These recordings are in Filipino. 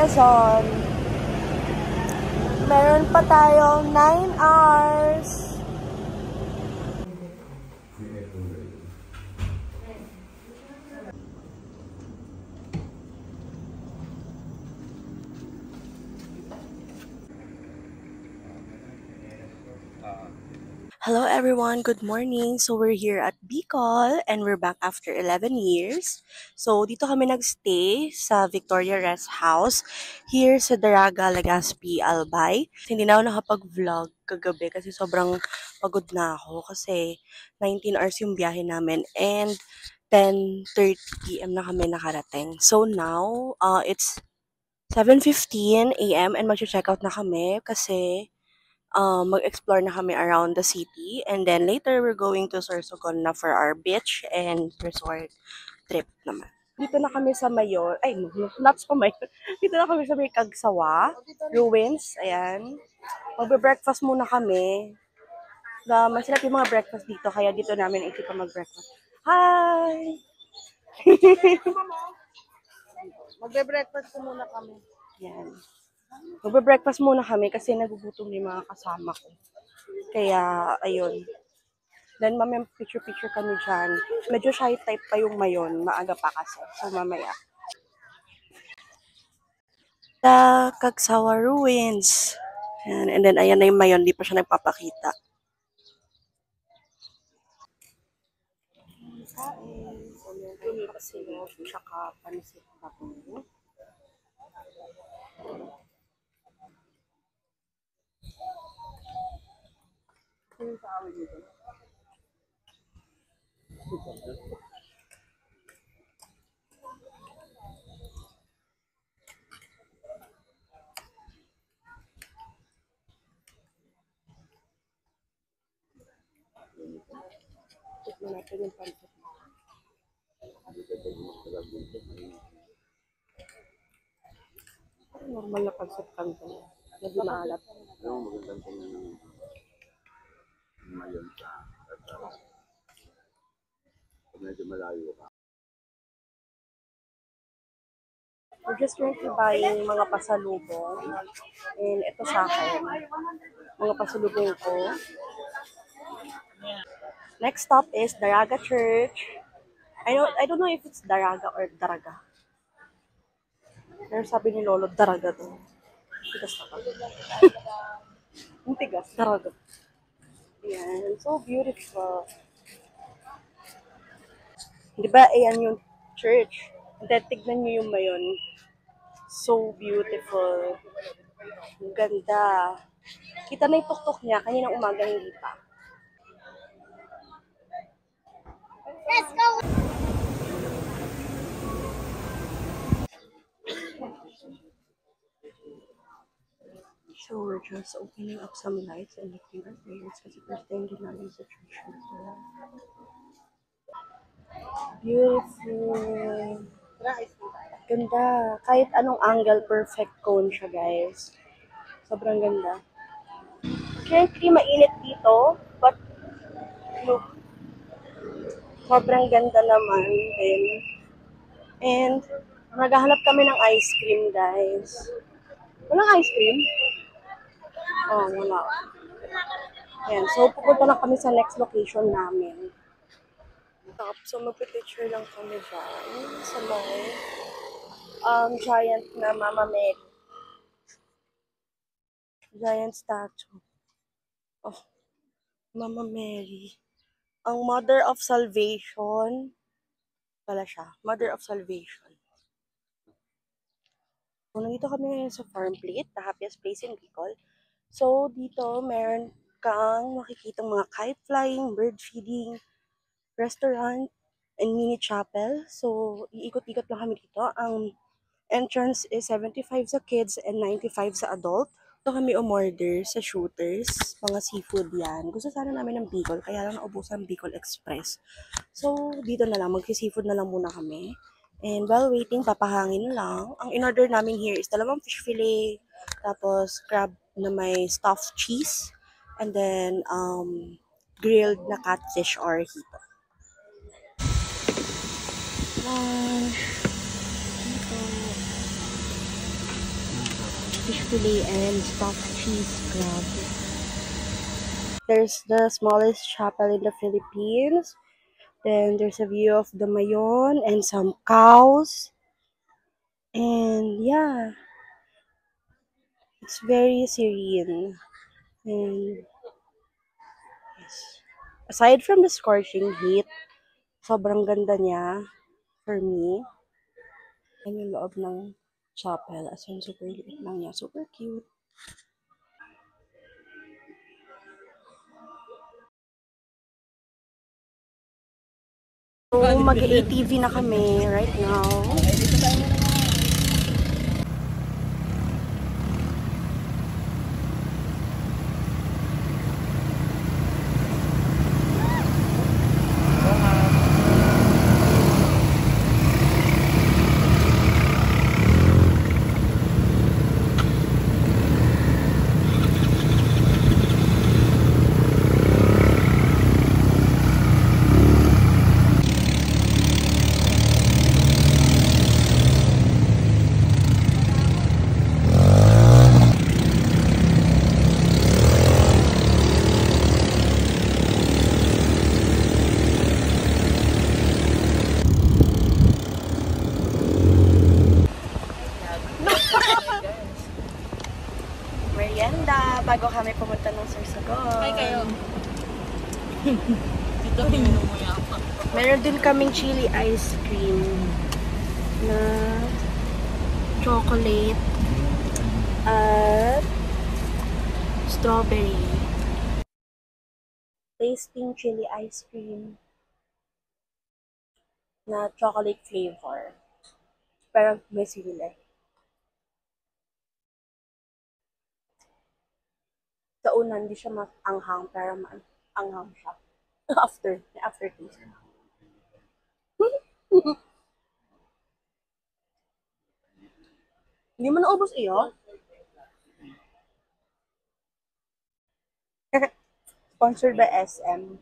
Quezon. Meron pa tayong 9 hours. Hello everyone, good morning. So we're here at Bicol and we're back after 11 years. So dito kami nagstay sa Victoria Rest House here sa Daraga, Legazpi, Albay. Hindi na ako nakapag-vlog kagabi kasi sobrang pagod na ako kasi 19 hours yung biyahe namin and 10:30 p.m. na kami nakarating. So now, it's 7:15 a.m. and mag-check out na kami kasi mag-explore na kami around the city. And then later, we're going to Sorsogon na for our beach and resort trip naman. Dito na kami sa Mayon. Ay, not sa Mayon. Dito na kami sa may Kagsawa. Ruins. Ayan. Magbe-breakfast muna kami. Masarap yung mga breakfast dito. Kaya dito namin isipa mag-breakfast. Hi! Magbe-breakfast muna kami. Ayan. Magbe-breakfast muna kami kasi nagugutom yung mga kasama ko. Kaya, ayun. Then, mamaya picture-picture kami dyan. Medyo shy type pa yung Mayon. Maaga pa kasi. So, mamaya. The Kagsawa Ruins. Ayan. And then, ayan na yung Mayon. Di pa siya nagpapakita. Kain. So, meron kasi tsaka pansit bato. Yung tawag nito. Tignan natin yung pansit. Normal na pansit kanto. Medyo maalat. Yung magandang tingnan ng Mayon sa medyo malayo ka. We're just currently buying mga pasalubong. And ito sa akin. Mga pasalubong ko. Next stop is Daraga Church. I don't know if it's Daraga or Daraga. Pero sabi ni Lolo, Daraga to. Tigas na pa. Yung tigas, Daraga. Ayan, so beautiful. Diba, ayan yung church. And then, tignan nyo yung Mayon. So beautiful. Ang ganda. Kita na yung tuktok niya. Kaninang umaga hindi pa. Let's go! So we're just opening up some lights and looking at prayers kasi first time din namin sa church nito. Beautiful. Ganda. Kahit anong angle, perfect cone siya, guys. Sobrang ganda. Currently, mainit dito, but look, sobrang ganda naman din. And, naghahanap kami ng ice cream, guys. Walang ice cream? Oh, wala. Ayan, so pupunta na kami sa next location namin. So, magpipicture lang kami dyan sa may giant na Mama Mary. Giant statue. Oh, Mama Mary. Ang Mother of Salvation. Pala siya. Mother of Salvation. So, nandito kami ngayon sa Farm Plate, the happiest place in Bicol. So, dito meron kang makikitang mga kite flying, bird feeding, restaurant, and mini chapel. So, iikot-ikot lang kami dito. Ang entrance is 75 sa kids and 95 sa adult. Ito kami umorder sa Shooters, mga seafood yan. Gusto sana namin ng Bicol, kaya lang naubusan Bicol Express. So, dito na lang, mag-seafood na lang muna kami. And while waiting, papahangin na lang. Ang in-order namin here is 2 fish fillet, tapos crab na may stuffed cheese, and then grilled na catfish or hito. Lunch. Dito. fish fillet and stuffed cheese crab. There's the smallest chapel in the Philippines. Then there's a view of the Mayon and some cows. And yeah, it's very serene. And yes. Aside from the scorching heat, sobrang ganda niya for me. Yan yung loob ng chapel. As in, super liit lang niya. Super cute. So, mag-ATV na kami right now. Merienda bago kami pumunta ng Sorsogon. Hi kayo. Dito pinino mo yan. Meron din kaming chili ice cream na chocolate at strawberry. Tasting chili ice cream na chocolate flavor. Pero may sili. Sa una, hindi siya maanghang, pero maanghang siya. After taste. Hindi mo naubos iyo? Sponsored by SM.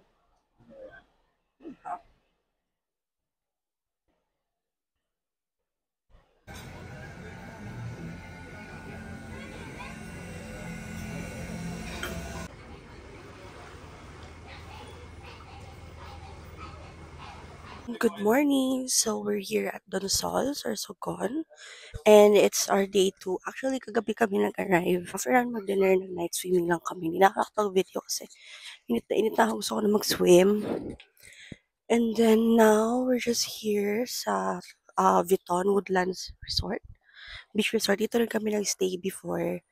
Good morning. So we're here at Donsol, Sorsogon, and it's our day 2. Actually, kagabi kami nag-arrive. After mag-dinner, nag-night swimming lang kami. Hindi nakakapag-video kasi init na ako. Gusto ko na mag-swim. And then now, we're just here sa Viton Woodlands Resort. Beach Resort. Dito rin kami nag-stay before.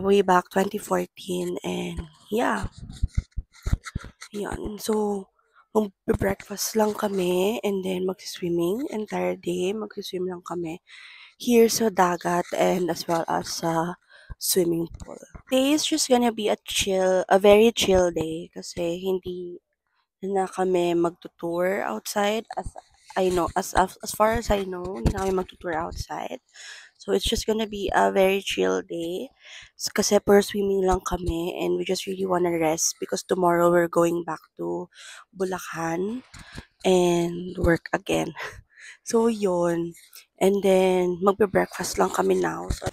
Way back 2014. And yeah, yan. So, mag-breakfast lang kami and then mag-swimming. Entire day, mag-swim lang kami here sa dagat and as well as sa swimming pool. Today is just gonna be a very chill day kasi hindi na kami magtutour outside as far as I know, hindi na kami magtutour outside. So it's just gonna be a very chill day. Kasi per swimming lang kami and we just really wanna rest because tomorrow we're going back to Bulacan and work again. So yun. And then magbe-breakfast lang kami now. So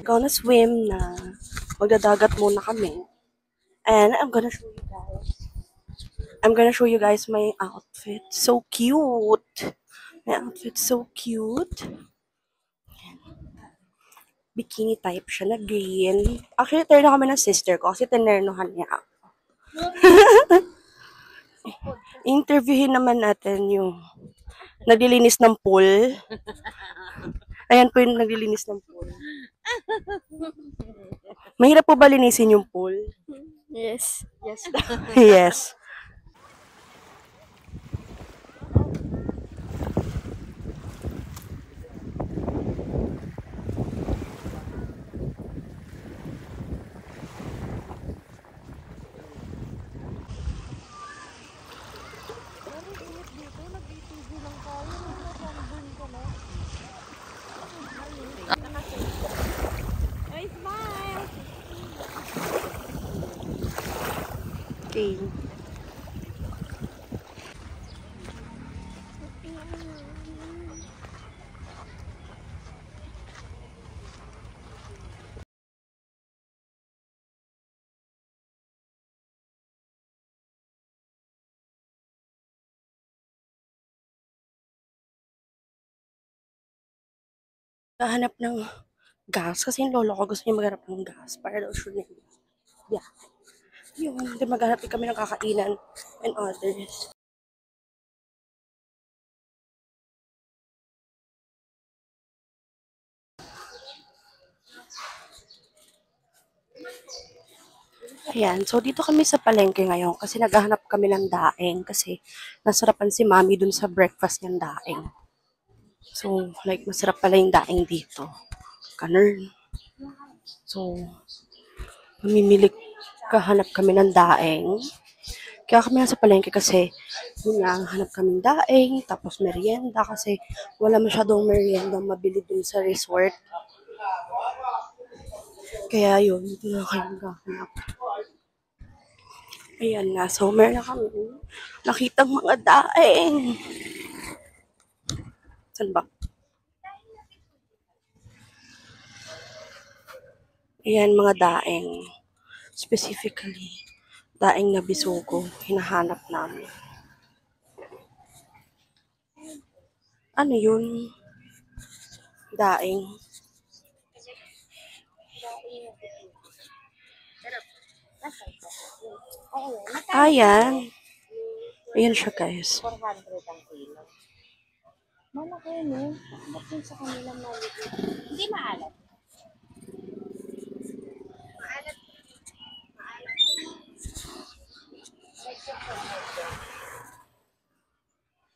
gonna swim na. Magdadagat muna kami. And I'm gonna show you guys. I'm gonna show you guys my outfit. So cute. My outfit so cute. Bikini type siya na green. Actually, turn na kami ng sister ko kasi tinernohan niya ako. Interviewin naman natin yung naglilinis ng pool. Ayan po yung naglilinis ng pool. Mahirap po ba linisin yung pool? Yes. Yes. Yes. Ay, smile! Okay. Hahanap ng gas kasi yung lolo ko gusto niya maghanap ng gas para daw sure na yeah. Yun, hindi maghanap din kami ng kakainan and others. Ayan, so dito kami sa palengke ngayon kasi naghahanap kami ng daing kasi nasarapan si mami dun sa breakfast niyang daing. So, like, masarap pala yung daing dito. Ganun. So, mamimili kahanap kami ng daing. Kaya kami nasa palengke kasi yun nga, hanap kaming daing, tapos merienda kasi wala masyadong merienda mabili dun sa resort. Kaya yun, dito na kayo naghahanap. Ayan na, so meron na kami nakitang mga daing. Saan ba? Ayan, mga daing. Specifically, daing na bisugo, hinahanap namin. Ano yun? Daing. Ayan. Ayan siya, guys. 400 ang kilo. Malaki, no? Ba't yun sa kanilang maliit? Hindi maalat. Maalat. Maalat.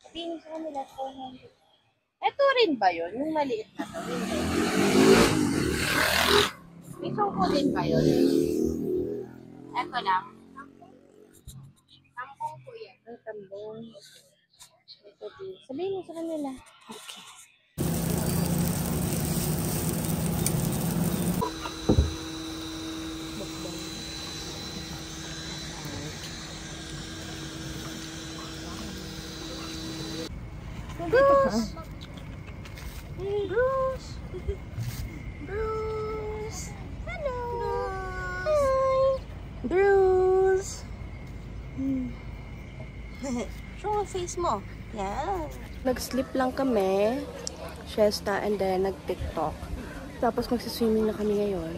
Sabihin sa kanila, 400. Ito rin ba yun? Yung maliit na to? May sungko din ba yun? Ito lang. Tampong po yan. Ang tambong. Ito din. Sabihin mo sa kanila. Okay. Bruce! Bruce! Bruce! Hello! Hi! Bruce! Show ang face mo. Yan. Nag-sleep lang kami, siesta, and then nag-tiktok. Tapos magsiswimming na kami ngayon.